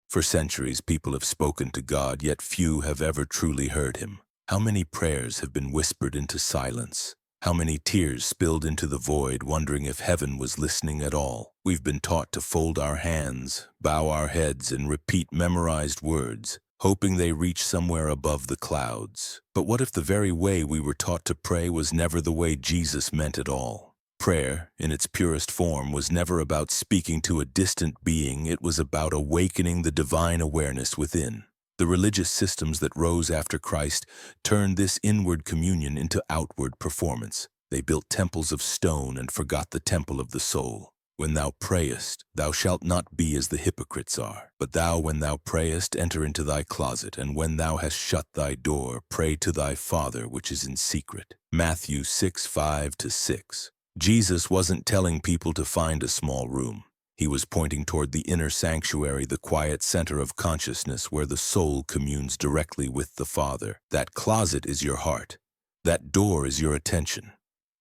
For centuries, people have spoken to God, yet few have ever truly heard him. How many prayers have been whispered into silence? How many tears spilled into the void, wondering if heaven was listening at all? We've been taught to fold our hands, bow our heads, and repeat memorized words, hoping they reach somewhere above the clouds. But what if the very way we were taught to pray was never the way Jesus meant it all? Prayer, in its purest form, was never about speaking to a distant being. It was about awakening the divine awareness within. The religious systems that rose after Christ turned this inward communion into outward performance. They built temples of stone and forgot the temple of the soul. When thou prayest, thou shalt not be as the hypocrites are. But thou, when thou prayest, enter into thy closet, and when thou hast shut thy door, pray to thy Father which is in secret. Matthew 6:5-6. Jesus wasn't telling people to find a small room. He was pointing toward the inner sanctuary, the quiet center of consciousness where the soul communes directly with the Father. That closet is your heart. That door is your attention.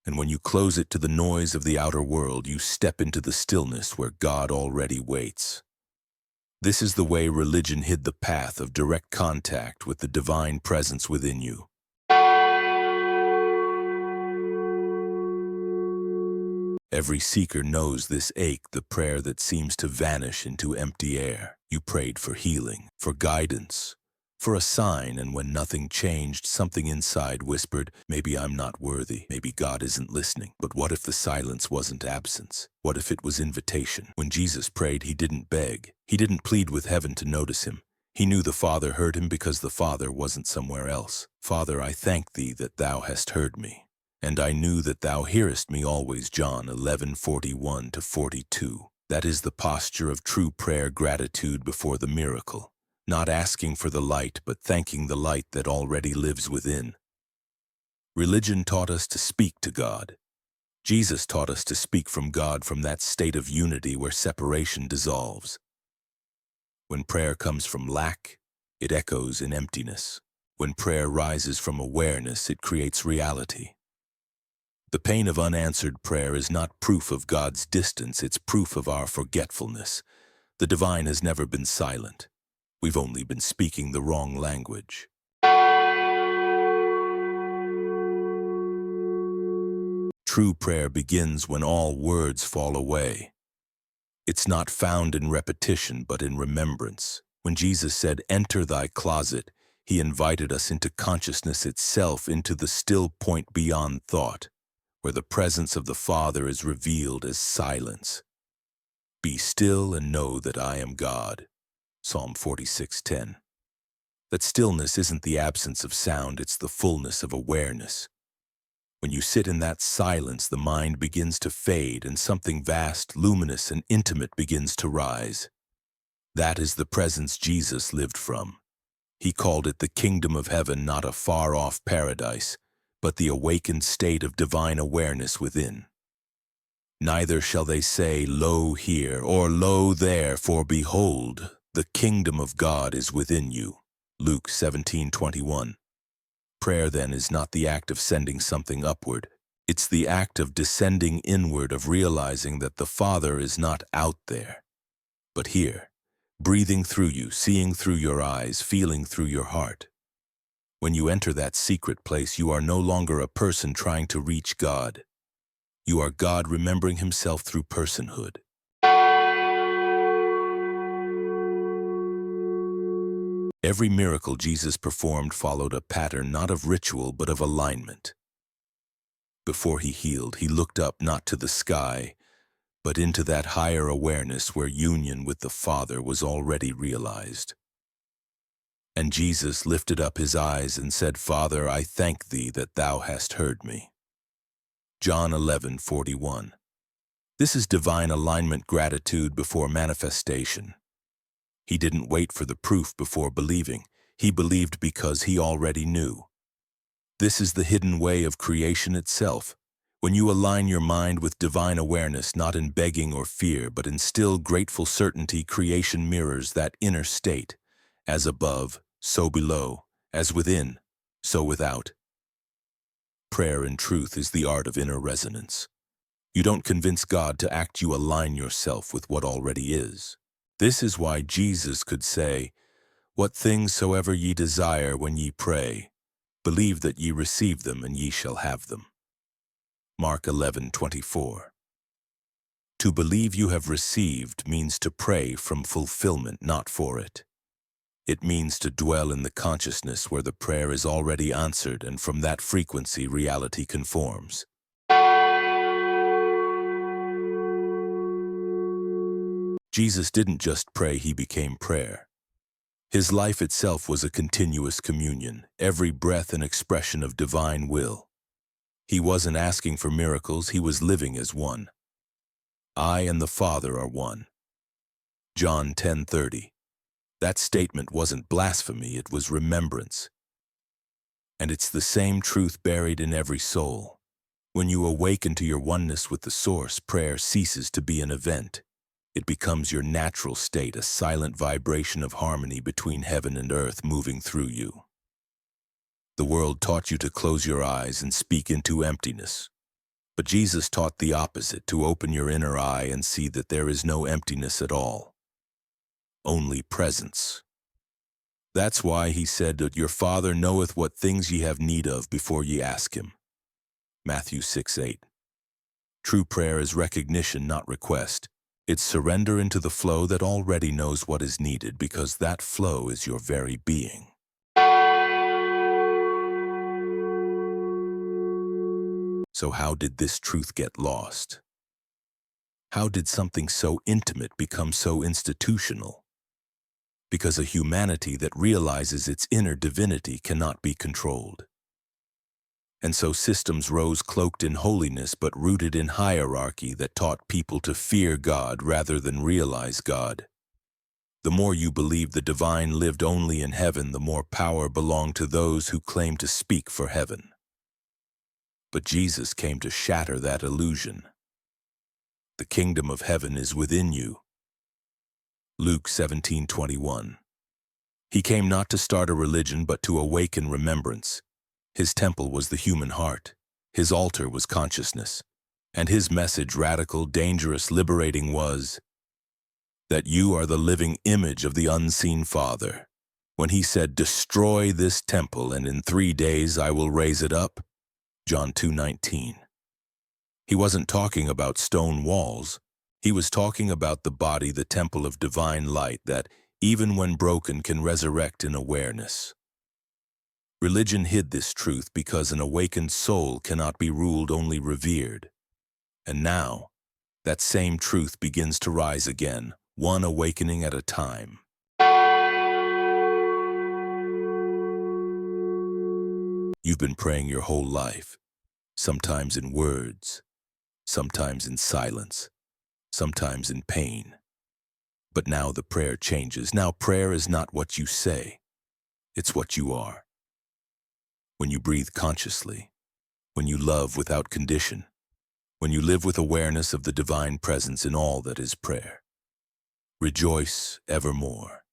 And when you close it to the noise of the outer world, you step into the stillness where God already waits. This is the way religion hid the path of direct contact with the divine presence within you. Every seeker knows this ache, the prayer that seems to vanish into empty air. You prayed for healing, for guidance, for a sign, and when nothing changed, something inside whispered, maybe I'm not worthy, maybe God isn't listening. But what if the silence wasn't absence? What if it was invitation? When Jesus prayed, he didn't beg. He didn't plead with heaven to notice him. He knew the Father heard him because the Father wasn't somewhere else. Father, I thank thee that thou hast heard me. And I knew that thou hearest me always, John 11:41-42. That is the posture of true prayer, gratitude before the miracle. Not asking for the light, but thanking the light that already lives within. Religion taught us to speak to God. Jesus taught us to speak from God, from that state of unity where separation dissolves. When prayer comes from lack, it echoes in emptiness. When prayer rises from awareness, it creates reality. The pain of unanswered prayer is not proof of God's distance, it's proof of our forgetfulness. The divine has never been silent. We've only been speaking the wrong language. True prayer begins when all words fall away. It's not found in repetition, but in remembrance. When Jesus said, "Enter thy closet," he invited us into consciousness itself, into the still point beyond thought, where the presence of the Father is revealed as silence. Be still and know that I am God. Psalm 46:10. That stillness isn't the absence of sound, it's the fullness of awareness. When you sit in that silence, the mind begins to fade and something vast, luminous, and intimate begins to rise. That is the presence Jesus lived from. He called it the kingdom of heaven, not a far-off paradise, but the awakened state of divine awareness within. Neither shall they say, "Lo here," or "Lo there," for behold, the kingdom of God is within you. Luke 17:21. Prayer, then, is not the act of sending something upward. It's the act of descending inward, of realizing that the Father is not out there, but here, breathing through you, seeing through your eyes, feeling through your heart. When you enter that secret place, you are no longer a person trying to reach God. You are God remembering himself through personhood. Every miracle Jesus performed followed a pattern not of ritual but of alignment. Before he healed, he looked up not to the sky, but into that higher awareness where union with the Father was already realized. And Jesus lifted up his eyes and said, "Father, I thank thee that thou hast heard me." John 11:41. This is divine alignment, gratitude before manifestation. He didn't wait for the proof before believing. He believed because he already knew. This is the hidden way of creation itself. When you align your mind with divine awareness, not in begging or fear, but in still, grateful certainty, creation mirrors that inner state. As above, so below. As within, so without. Prayer, in truth, is the art of inner resonance. You don't convince God to act, you align yourself with what already is. This is why Jesus could say, "What things soever ye desire when ye pray, believe that ye receive them, and ye shall have them." Mark 11:24. To believe you have received means to pray from fulfillment, not for it. It means to dwell in the consciousness where the prayer is already answered, and from that frequency reality conforms. Jesus didn't just pray, he became prayer. His life itself was a continuous communion, every breath an expression of divine will. He wasn't asking for miracles, he was living as one. I and the Father are one. John 10:30. That statement wasn't blasphemy, it was remembrance. And it's the same truth buried in every soul. When you awaken to your oneness with the Source, prayer ceases to be an event. It becomes your natural state, a silent vibration of harmony between heaven and earth moving through you. The world taught you to close your eyes and speak into emptiness. But Jesus taught the opposite, to open your inner eye and see that there is no emptiness at all. Only presence. That's why he said that your Father knoweth what things ye have need of before ye ask him. Matthew 6:8. True prayer is recognition, not request. It's surrender into the flow that already knows what is needed, because that flow is your very being. So how did this truth get lost? How did something so intimate become so institutional? Because a humanity that realizes its inner divinity cannot be controlled. And so systems rose cloaked in holiness but rooted in hierarchy that taught people to fear God rather than realize God. The more you believed the divine lived only in heaven, the more power belonged to those who claimed to speak for heaven. But Jesus came to shatter that illusion. The kingdom of heaven is within you. Luke 17:21. He came not to start a religion but to awaken remembrance. His temple was the human heart. His altar was consciousness. And his message, radical, dangerous, liberating, was that you are the living image of the unseen Father. When he said, "Destroy this temple, and in 3 days I will raise it up," John 2:19. He wasn't talking about stone walls. He was talking about the body, the temple of divine light that, even when broken, can resurrect in awareness. Religion hid this truth because an awakened soul cannot be ruled, only revered. And now, that same truth begins to rise again, one awakening at a time. You've been praying your whole life, sometimes in words, sometimes in silence, sometimes in pain. But now the prayer changes. Now prayer is not what you say, it's what you are. When you breathe consciously, when you love without condition, when you live with awareness of the divine presence in all that is prayer. Rejoice evermore.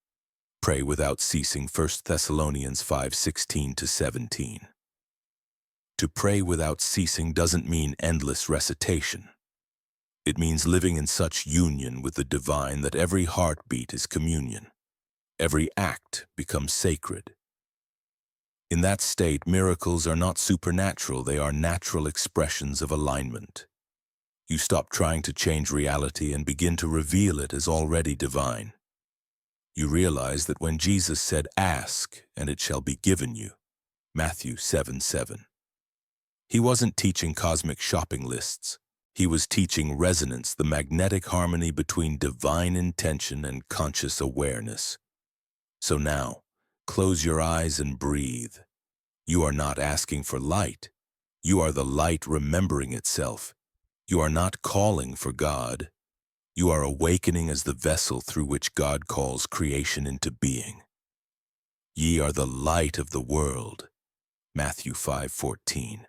Pray without ceasing, 1 Thessalonians 5:16-17. To pray without ceasing doesn't mean endless recitation. It means living in such union with the divine that every heartbeat is communion. Every act becomes sacred. In that state, miracles are not supernatural, they are natural expressions of alignment. You stop trying to change reality and begin to reveal it as already divine. You realize that when Jesus said, "Ask, and it shall be given you," Matthew 7:7, he wasn't teaching cosmic shopping lists. He was teaching resonance, the magnetic harmony between divine intention and conscious awareness. So now, close your eyes and breathe. You are not asking for light. You are the light remembering itself. You are not calling for God. You are awakening as the vessel through which God calls creation into being. Ye are the light of the world. Matthew 5:14.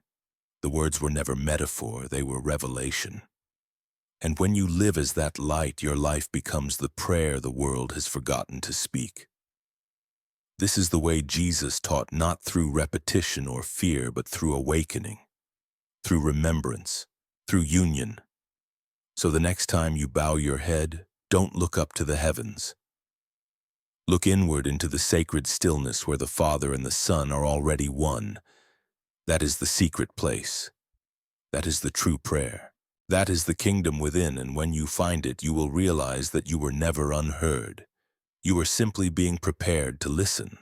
The words were never metaphor, they were revelation. And when you live as that light, your life becomes the prayer the world has forgotten to speak. This is the way Jesus taught, not through repetition or fear, but through awakening, through remembrance, through union. So the next time you bow your head, Don't look up to the heavens. Look inward into the sacred stillness where the Father and the Son are already one. That is the secret place. That is the true prayer. That is the kingdom within, and when you find it, you will realize that you were never unheard. You were simply being prepared to listen.